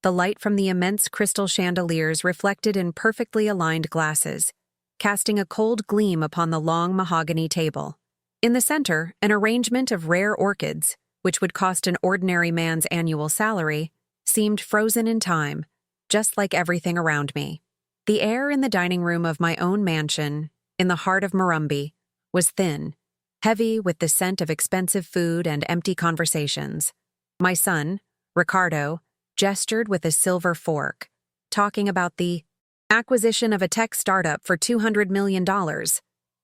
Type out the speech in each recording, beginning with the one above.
the light from the immense crystal chandeliers reflected in perfectly aligned glasses, casting a cold gleam upon the long mahogany table. In the center, an arrangement of rare orchids, which would cost an ordinary man's annual salary, seemed frozen in time, just like everything around me. The air in the dining room of my own mansion, in the heart of Murrumby, was thin, heavy with the scent of expensive food and empty conversations. My son, Ricardo, gestured with a silver fork, talking about the acquisition of a tech startup for $200 million.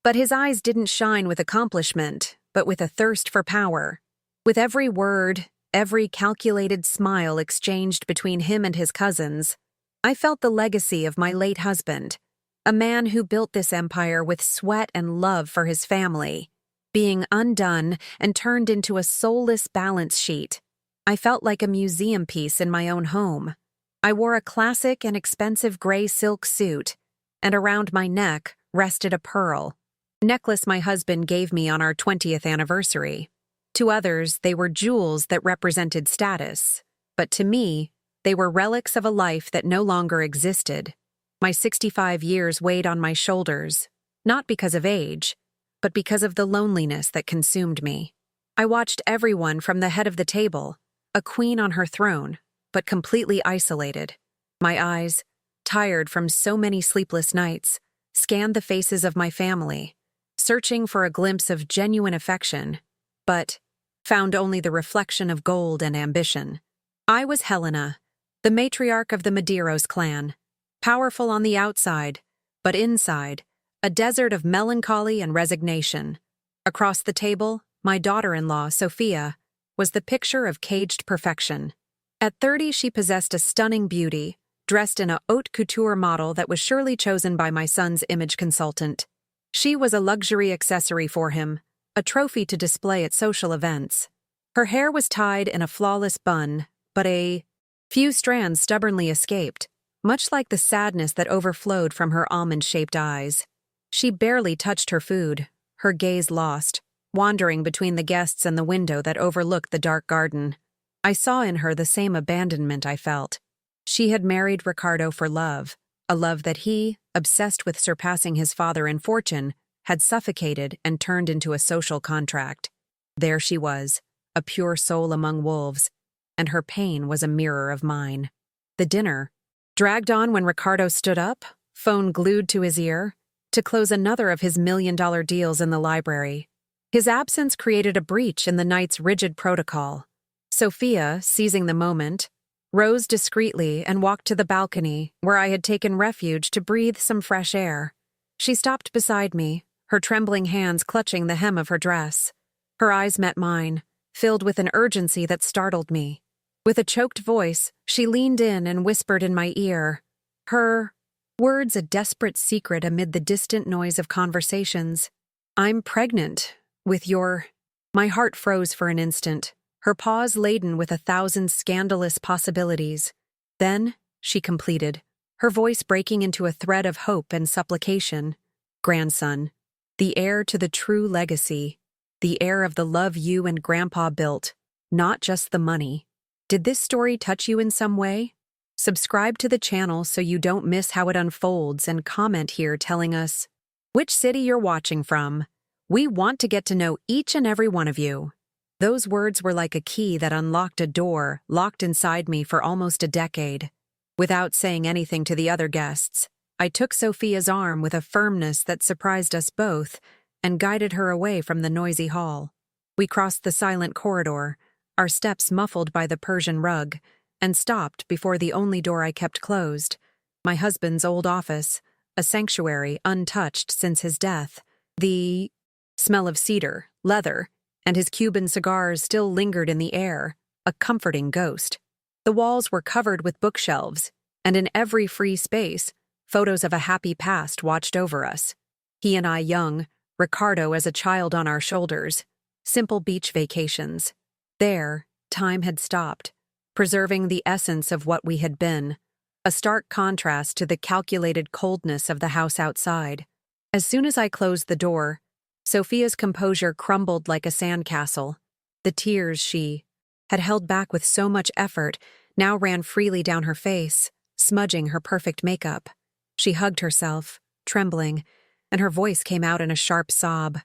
But his eyes didn't shine with accomplishment, but with a thirst for power. With every word, every calculated smile exchanged between him and his cousins, I felt the legacy of my late husband, a man who built this empire with sweat and love for his family, being undone and turned into a soulless balance sheet. I felt like a museum piece in my own home. I wore a classic and expensive gray silk suit, and around my neck rested a pearl, necklace my husband gave me on our 20th anniversary. To others, they were jewels that represented status, but to me, they were relics of a life that no longer existed. My 65 years weighed on my shoulders, not because of age, but because of the loneliness that consumed me. I watched everyone from the head of the table, a queen on her throne, but completely isolated. My eyes, tired from so many sleepless nights, scanned the faces of my family, searching for a glimpse of genuine affection, but found only the reflection of gold and ambition. I was Helena, the matriarch of the Medeiros clan, powerful on the outside, but inside, a desert of melancholy and resignation. Across the table, my daughter-in-law, Sophia, was the picture of caged perfection. At 30, she possessed a stunning beauty, dressed in a haute couture model that was surely chosen by my son's image consultant. She was a luxury accessory for him, a trophy to display at social events. Her hair was tied in a flawless bun, but a few strands stubbornly escaped, much like the sadness that overflowed from her almond-shaped eyes. She barely touched her food, her gaze lost, wandering between the guests and the window that overlooked the dark garden. I saw in her the same abandonment I felt. She had married Ricardo for love, a love that he, obsessed with surpassing his father in fortune, had suffocated and turned into a social contract. There she was, a pure soul among wolves, and her pain was a mirror of mine. The dinner dragged on when Ricardo stood up, phone glued to his ear, to close another of his million-dollar deals in the library. His absence created a breach in the night's rigid protocol. Sophia, seizing the moment, rose discreetly and walked to the balcony where I had taken refuge to breathe some fresh air. She stopped beside me, her trembling hands clutching the hem of her dress. Her eyes met mine, filled with an urgency that startled me. With a choked voice, she leaned in and whispered in my ear, her words a desperate secret amid the distant noise of conversations. "I'm pregnant with your—" My heart froze for an instant, her pause laden with 1,000 scandalous possibilities. Then, she completed, her voice breaking into a thread of hope and supplication. "Grandson, the heir to the true legacy, the heir of the love you and Grandpa built, not just the money. Did this story touch you in some way? Subscribe to the channel so you don't miss how it unfolds and comment here telling us which city you're watching from. We want to get to know each and every one of you." Those words were like a key that unlocked a door locked inside me for almost a decade. Without saying anything to the other guests, I took Sophia's arm with a firmness that surprised us both and guided her away from the noisy hall. We crossed the silent corridor, our steps muffled by the Persian rug, and stopped before the only door I kept closed, my husband's old office, a sanctuary untouched since his death. The smell of cedar, leather, and his Cuban cigars still lingered in the air, a comforting ghost. The walls were covered with bookshelves, and in every free space, photos of a happy past watched over us. He and I young, Ricardo as a child on our shoulders, simple beach vacations. There, time had stopped, preserving the essence of what we had been, a stark contrast to the calculated coldness of the house outside. As soon as I closed the door, Sophia's composure crumbled like a sandcastle. The tears she had held back with so much effort now ran freely down her face, smudging her perfect makeup. She hugged herself, trembling, and her voice came out in a sharp sob.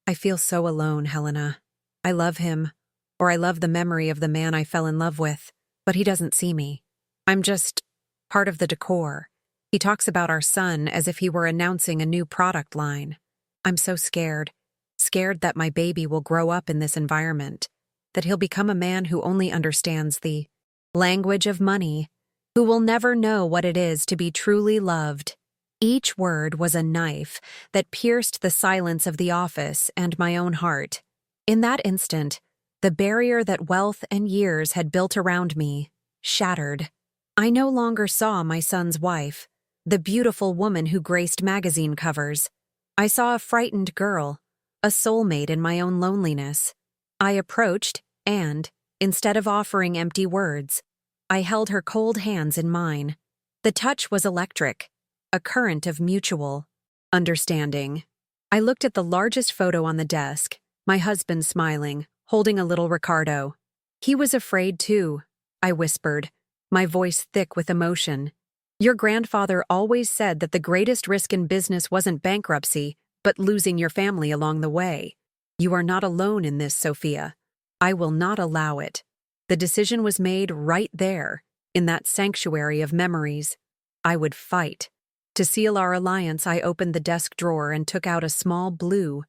I feel so alone, Helena. I love him, or I love the memory of the man I fell in love with, but he doesn't see me. I'm just part of the decor. He talks about our son as if he were announcing a new product line. I'm so scared that my baby will grow up in this environment, that he'll become a man who only understands the language of money, who will never know what it is to be truly loved. Each word was a knife that pierced the silence of the office and my own heart. In that instant, the barrier that wealth and years had built around me shattered. I no longer saw my son's wife, the beautiful woman who graced magazine covers. I saw a frightened girl, a soulmate in my own loneliness. I approached, and, instead of offering empty words, I held her cold hands in mine. The touch was electric, a current of mutual understanding. I looked at the largest photo on the desk, my husband smiling, holding a little Ricardo. He was afraid too, I whispered, my voice thick with emotion. Your grandfather always said that the greatest risk in business wasn't bankruptcy, but losing your family along the way. You are not alone in this, Sophia. I will not allow it. The decision was made right there, in that sanctuary of memories. I would fight. To seal our alliance, I opened the desk drawer and took out a small blue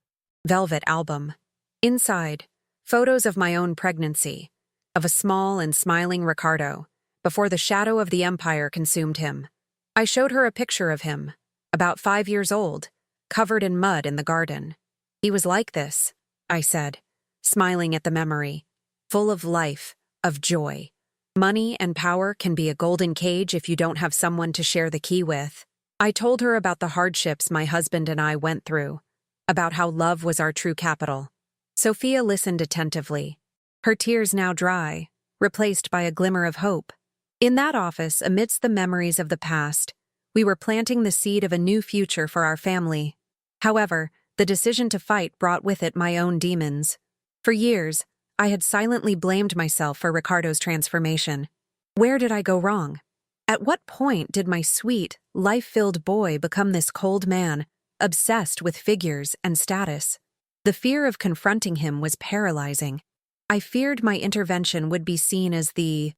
velvet album. Inside, photos of my own pregnancy, of a small and smiling Ricardo, before the shadow of the empire consumed him. I showed her a picture of him, about 5 years old, covered in mud in the garden. He was like this, I said, smiling at the memory, full of life, of joy. Money and power can be a golden cage if you don't have someone to share the key with. I told her about the hardships my husband and I went through, about how love was our true capital. Sophia listened attentively, her tears now dry, replaced by a glimmer of hope. In that office, amidst the memories of the past, we were planting the seed of a new future for our family. However, the decision to fight brought with it my own demons. For years, I had silently blamed myself for Ricardo's transformation. Where did I go wrong? At what point did my sweet, life-filled boy become this cold man, obsessed with figures and status? The fear of confronting him was paralyzing. I feared my intervention would be seen as the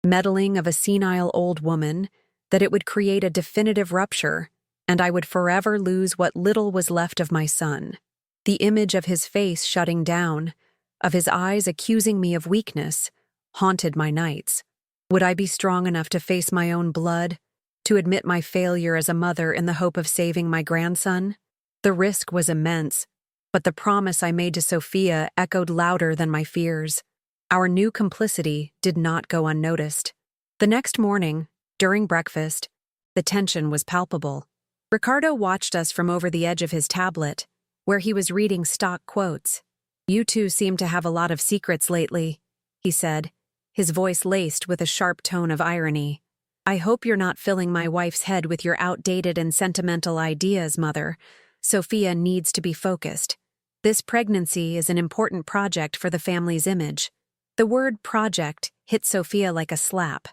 meddling of a senile old woman, that it would create a definitive rupture, and I would forever lose what little was left of my son. The image of his face shutting down, of his eyes accusing me of weakness, haunted my nights. Would I be strong enough to face my own blood, to admit my failure as a mother in the hope of saving my grandson? The risk was immense, but the promise I made to Sophia echoed louder than my fears. Our new complicity did not go unnoticed. The next morning, during breakfast, the tension was palpable. Ricardo watched us from over the edge of his tablet, where he was reading stock quotes. You two seem to have a lot of secrets lately, he said, his voice laced with a sharp tone of irony. I hope you're not filling my wife's head with your outdated and sentimental ideas, Mother. Sophia needs to be focused. This pregnancy is an important project for the family's image. The word project hit Sophia like a slap.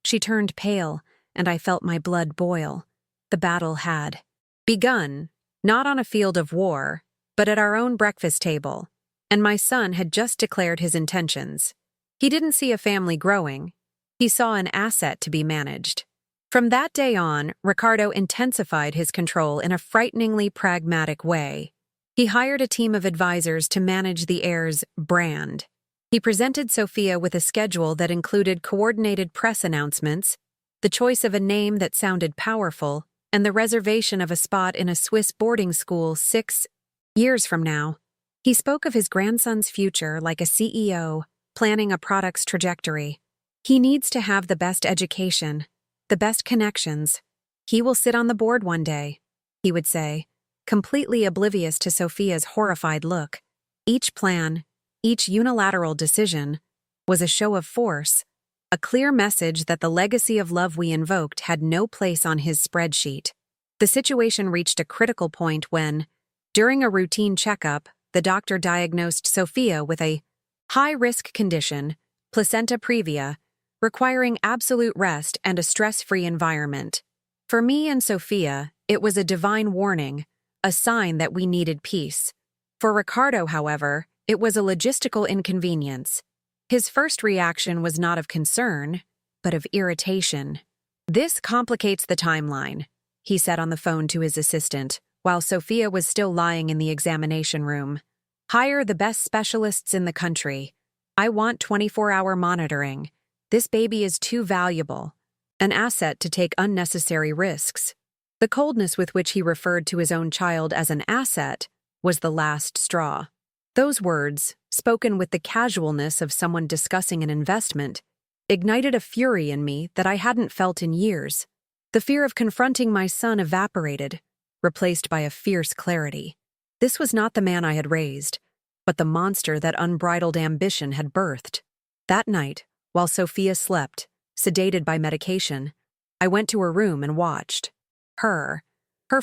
She turned pale, and I felt my blood boil. The battle had begun, not on a field of war, but at our own breakfast table, and my son had just declared his intentions. He didn't see a family growing. He saw an asset to be managed. From that day on, Ricardo intensified his control in a frighteningly pragmatic way. He hired a team of advisors to manage the heir's brand. He presented Sophia with a schedule that included coordinated press announcements, the choice of a name that sounded powerful, and the reservation of a spot in a Swiss boarding school 6 years from now. He spoke of his grandson's future like a CEO, planning a product's trajectory. He needs to have the best education, the best connections. He will sit on the board one day, he would say, completely oblivious to Sophia's horrified look. Each plan, each unilateral decision, was a show of force, a clear message that the legacy of love we invoked had no place on his spreadsheet. The situation reached a critical point when, during a routine checkup, the doctor diagnosed Sophia with a high-risk condition, placenta previa, requiring absolute rest and a stress-free environment. For me and Sophia, it was a divine warning, a sign that we needed peace. For Ricardo, however, it was a logistical inconvenience. His first reaction was not of concern, but of irritation. "This complicates the timeline," he said on the phone to his assistant, while Sophia was still lying in the examination room. "Hire the best specialists in the country. I want 24-hour monitoring. This baby is too valuable, an asset to take unnecessary risks." The coldness with which he referred to his own child as an asset was the last straw. Those words, spoken with the casualness of someone discussing an investment, ignited a fury in me that I hadn't felt in years. The fear of confronting my son evaporated, replaced by a fierce clarity. This was not the man I had raised, but the monster that unbridled ambition had birthed. That night, while Sophia slept, sedated by medication, I went to her room and watched. Her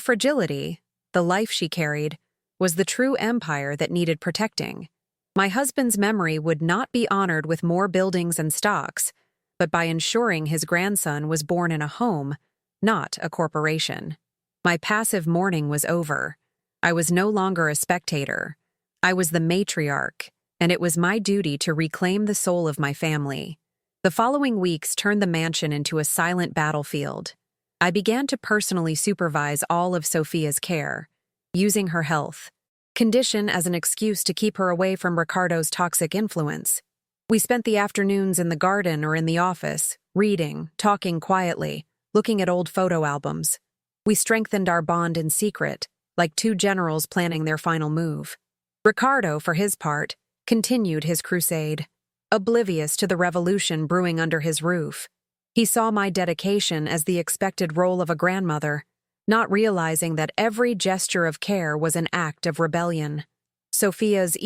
fragility, the life she carried, was the true empire that needed protecting. My husband's memory would not be honored with more buildings and stocks, but by ensuring his grandson was born in a home, not a corporation. My passive mourning was over. I was no longer a spectator. I was the matriarch, and it was my duty to reclaim the soul of my family. The following weeks turned the mansion into a silent battlefield. I began to personally supervise all of Sophia's care, using her health condition as an excuse to keep her away from Ricardo's toxic influence. We spent the afternoons in the garden or in the office, reading, talking quietly, looking at old photo albums. We strengthened our bond in secret, like two generals planning their final move. Ricardo, for his part, continued his crusade, oblivious to the revolution brewing under his roof. He saw my dedication as the expected role of a grandmother, not realizing that every gesture of care was an act of rebellion. Sophia's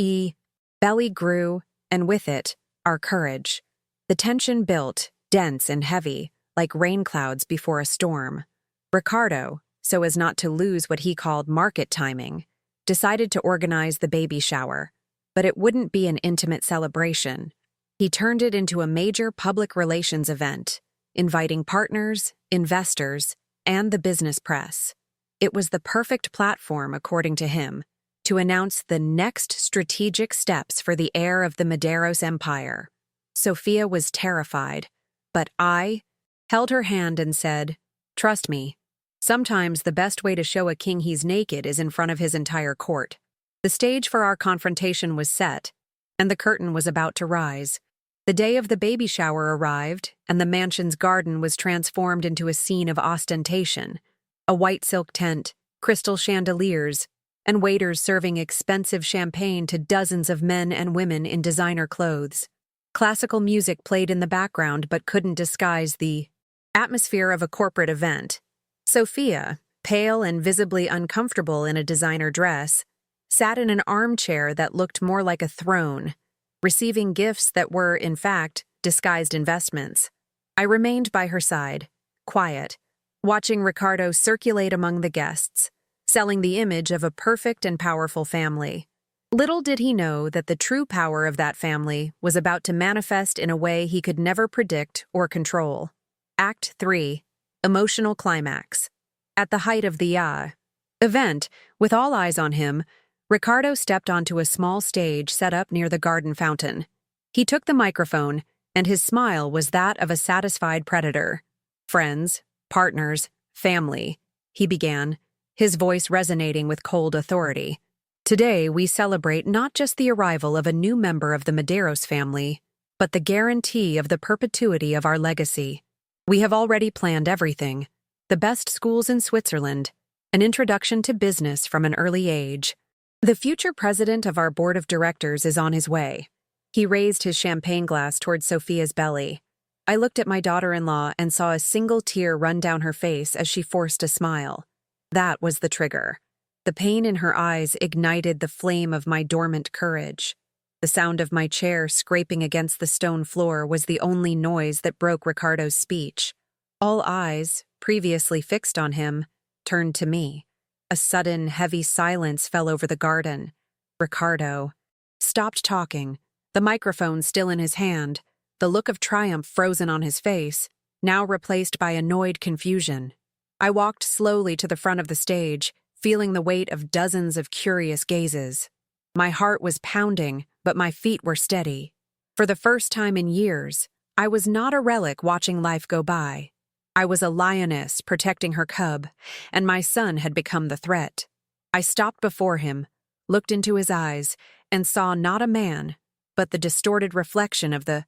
belly grew, and with it, our courage. The tension built, dense and heavy, like rain clouds before a storm. Ricardo, so as not to lose what he called market timing, decided to organize the baby shower. But it wouldn't be an intimate celebration. He turned it into a major public relations event, inviting partners, investors, and the business press. It was the perfect platform, according to him, to announce the next strategic steps for the heir of the Medeiros Empire. Sophia was terrified, but I held her hand and said, "Trust me. Sometimes the best way to show a king he's naked is in front of his entire court." The stage for our confrontation was set, and the curtain was about to rise. The day of the baby shower arrived, and the mansion's garden was transformed into a scene of ostentation. A white silk tent, crystal chandeliers, and waiters serving expensive champagne to dozens of men and women in designer clothes. Classical music played in the background but couldn't disguise the atmosphere of a corporate event. Sophia, pale and visibly uncomfortable in a designer dress, sat in an armchair that looked more like a throne, receiving gifts that were, in fact, disguised investments. I remained by her side, quiet, watching Ricardo circulate among the guests, selling the image of a perfect and powerful family. Little did he know that the true power of that family was about to manifest in a way he could never predict or control. Act 3. Emotional Climax. At the height of the event, with all eyes on him, Ricardo stepped onto a small stage set up near the garden fountain. He took the microphone, and his smile was that of a satisfied predator. "Friends, partners, family," he began, his voice resonating with cold authority. "Today we celebrate not just the arrival of a new member of the Medeiros family, but the guarantee of the perpetuity of our legacy. We have already planned everything: the best schools in Switzerland, an introduction to business from an early age. The future president of our board of directors is on his way." He raised his champagne glass towards Sophia's belly. I looked at my daughter-in-law and saw a single tear run down her face as she forced a smile. That was the trigger. The pain in her eyes ignited the flame of my dormant courage. The sound of my chair scraping against the stone floor was the only noise that broke Ricardo's speech. All eyes, previously fixed on him, turned to me. A sudden, heavy silence fell over the garden. Ricardo stopped talking, the microphone still in his hand, the look of triumph frozen on his face, now replaced by annoyed confusion. I walked slowly to the front of the stage, feeling the weight of dozens of curious gazes. My heart was pounding, but my feet were steady. For the first time in years, I was not a relic watching life go by. I was a lioness protecting her cub, and my son had become the threat. I stopped before him, looked into his eyes, and saw not a man, but the distorted reflection of the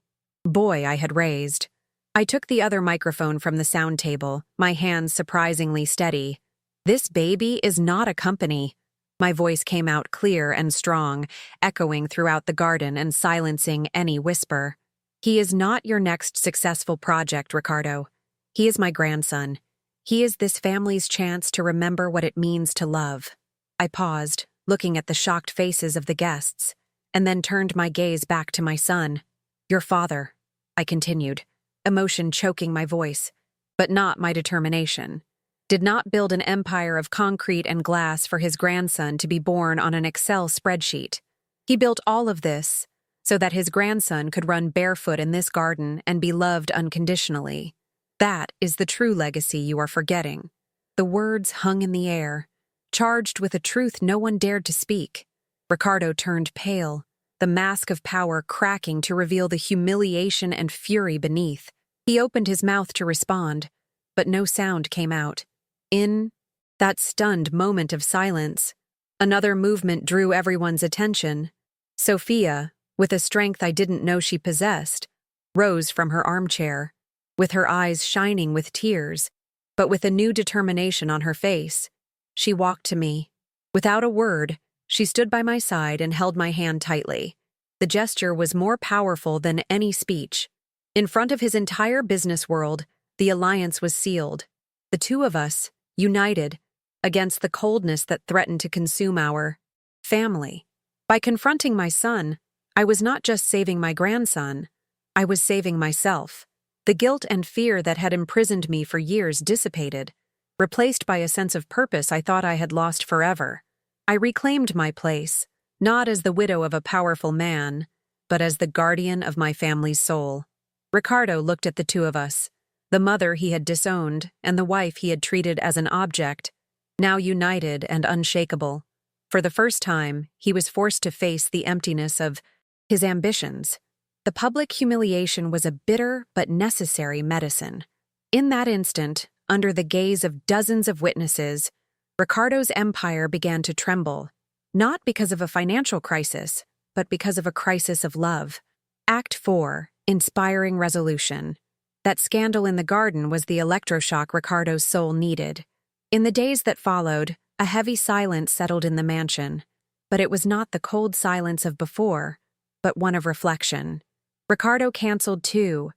boy I had raised. I took the other microphone from the sound table, my hands surprisingly steady. "This baby is not a company." My voice came out clear and strong, echoing throughout the garden and silencing any whisper. "He is not your next successful project, Ricardo. He is my grandson. He is this family's chance to remember what it means to love." I paused, looking at the shocked faces of the guests, and then turned my gaze back to my son. "Your father," I continued, emotion choking my voice, but not my determination, did not build an empire of concrete and glass for his grandson to be born on an Excel spreadsheet. He built all of this so that his grandson could run barefoot in this garden and be loved unconditionally. That is the true legacy you are forgetting. The words hung in the air, charged with a truth no one dared to speak. Ricardo turned pale, the mask of power cracking to reveal the humiliation and fury beneath. He opened his mouth to respond, but no sound came out. In that stunned moment of silence, another movement drew everyone's attention. Sophia, with a strength I didn't know she possessed, rose from her armchair, with her eyes shining with tears, but with a new determination on her face. She walked to me. Without a word, she stood by my side and held my hand tightly. The gesture was more powerful than any speech. In front of his entire business world, the alliance was sealed. The two of us, united, against the coldness that threatened to consume our family. By confronting my son, I was not just saving my grandson, I was saving myself. The guilt and fear that had imprisoned me for years dissipated, replaced by a sense of purpose I thought I had lost forever. I reclaimed my place, not as the widow of a powerful man, but as the guardian of my family's soul. Ricardo looked at the two of us, the mother he had disowned and the wife he had treated as an object, now united and unshakable. For the first time, he was forced to face the emptiness of his ambitions. The public humiliation was a bitter but necessary medicine. In that instant, under the gaze of dozens of witnesses, Ricardo's empire began to tremble, not because of a financial crisis, but because of a crisis of love. Act 4, Inspiring Resolution. That scandal in the garden was the electroshock Ricardo's soul needed. In the days that followed, a heavy silence settled in the mansion, but it was not the cold silence of before, but one of reflection. Ricardo canceled 2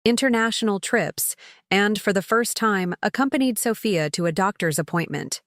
international trips and, for the first time, accompanied Sophia to a doctor's appointment.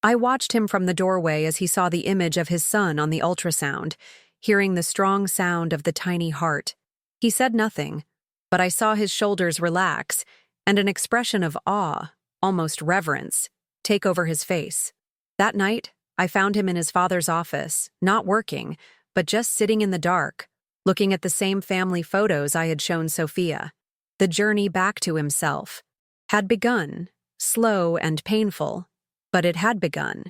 I watched him from the doorway as he saw the image of his son on the ultrasound, hearing the strong sound of the tiny heart. He said nothing, but I saw his shoulders relax and an expression of awe, almost reverence, take over his face. That night, I found him in his father's office, not working, but just sitting in the dark, looking at the same family photos I had shown Sophia. The journey back to himself had begun, slow and painful, but it had begun.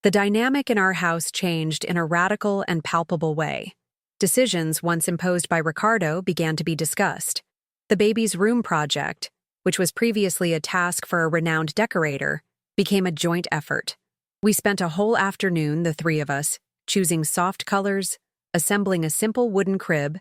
The dynamic in our house changed in a radical and palpable way. Decisions once imposed by Ricardo began to be discussed. The baby's room project, which was previously a task for a renowned decorator, became a joint effort. We spent a whole afternoon, the three of us, choosing soft colors, assembling a simple wooden crib,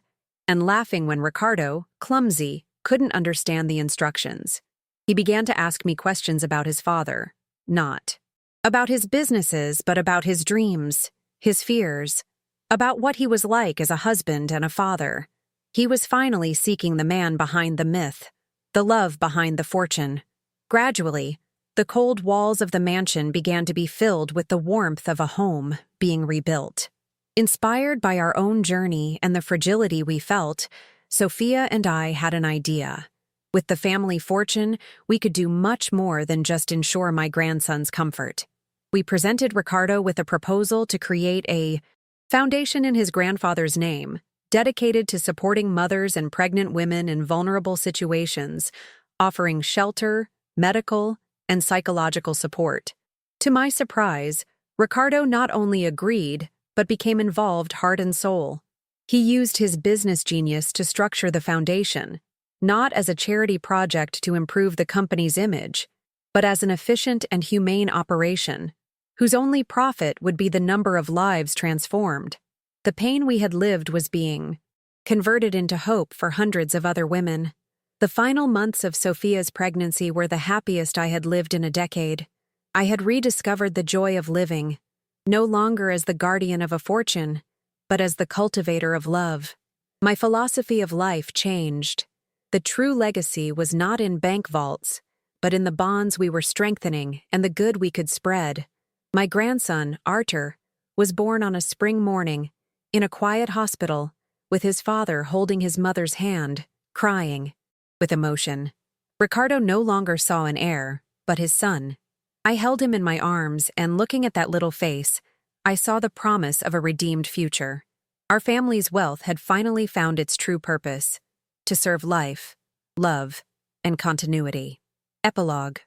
and laughing when Ricardo, clumsy, couldn't understand the instructions. He began to ask me questions about his father, not about his businesses, but about his dreams, his fears, about what he was like as a husband and a father. He was finally seeking the man behind the myth, the love behind the fortune. Gradually, the cold walls of the mansion began to be filled with the warmth of a home being rebuilt. Inspired by our own journey and the fragility we felt, Sophia and I had an idea. With the family fortune, we could do much more than just ensure my grandson's comfort. We presented Ricardo with a proposal to create a foundation in his grandfather's name, dedicated to supporting mothers and pregnant women in vulnerable situations, offering shelter, medical, and psychological support. To my surprise, Ricardo not only agreed, but became involved heart and soul. He used his business genius to structure the foundation, not as a charity project to improve the company's image, but as an efficient and humane operation, whose only profit would be the number of lives transformed. The pain we had lived was being converted into hope for hundreds of other women. The final months of Sophia's pregnancy were the happiest I had lived in a decade. I had rediscovered the joy of living, no longer as the guardian of a fortune, but as the cultivator of love. My philosophy of life changed. The true legacy was not in bank vaults, but in the bonds we were strengthening and the good we could spread. My grandson, Arthur, was born on a spring morning, in a quiet hospital, with his father holding his mother's hand, crying with emotion. Ricardo no longer saw an heir, but his son. I held him in my arms, and looking at that little face, I saw the promise of a redeemed future. Our family's wealth had finally found its true purpose: to serve life, love, and continuity. Epilogue.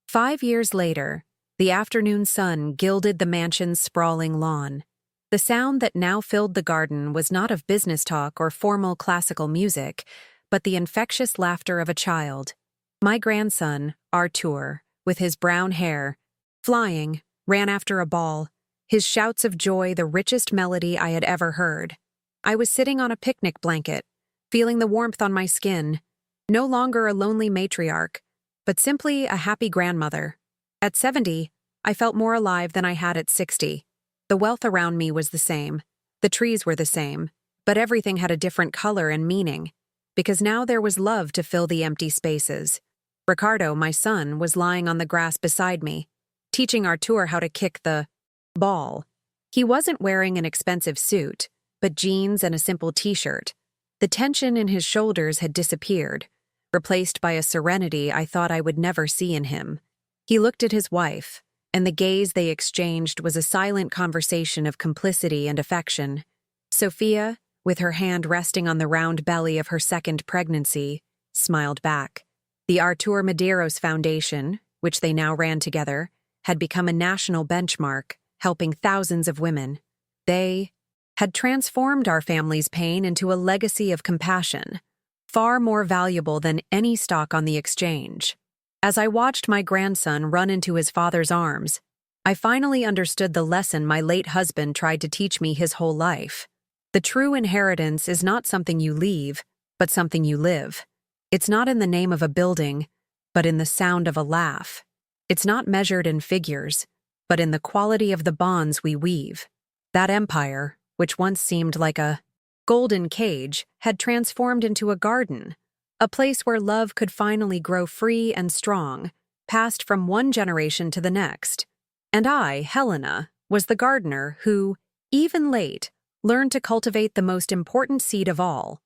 5 years later, the afternoon sun gilded the mansion's sprawling lawn. The sound that now filled the garden was not of business talk or formal classical music, but the infectious laughter of a child. My grandson, Arthur, with his brown hair, flying, ran after a ball, his shouts of joy the richest melody I had ever heard. I was sitting on a picnic blanket, feeling the warmth on my skin, no longer a lonely matriarch, but simply a happy grandmother. At 70, I felt more alive than I had at 60. The wealth around me was the same, the trees were the same, but everything had a different color and meaning, because now there was love to fill the empty spaces. Ricardo, my son, was lying on the grass beside me, teaching Arthur how to kick the ball. He wasn't wearing an expensive suit, but jeans and a simple t-shirt. The tension in his shoulders had disappeared, replaced by a serenity I thought I would never see in him. He looked at his wife, and the gaze they exchanged was a silent conversation of complicity and affection. Sophia, with her hand resting on the round belly of her second pregnancy, smiled back. The Arthur Medeiros Foundation, which they now ran together, had become a national benchmark, helping thousands of women. They had transformed our family's pain into a legacy of compassion, far more valuable than any stock on the exchange. As I watched my grandson run into his father's arms, I finally understood the lesson my late husband tried to teach me his whole life. The true inheritance is not something you leave, but something you live. It's not in the name of a building, but in the sound of a laugh. It's not measured in figures, but in the quality of the bonds we weave. That empire, which once seemed like a golden cage, had transformed into a garden, a place where love could finally grow free and strong, passed from one generation to the next. And I, Helena, was the gardener who, even late, learned to cultivate the most important seed of all,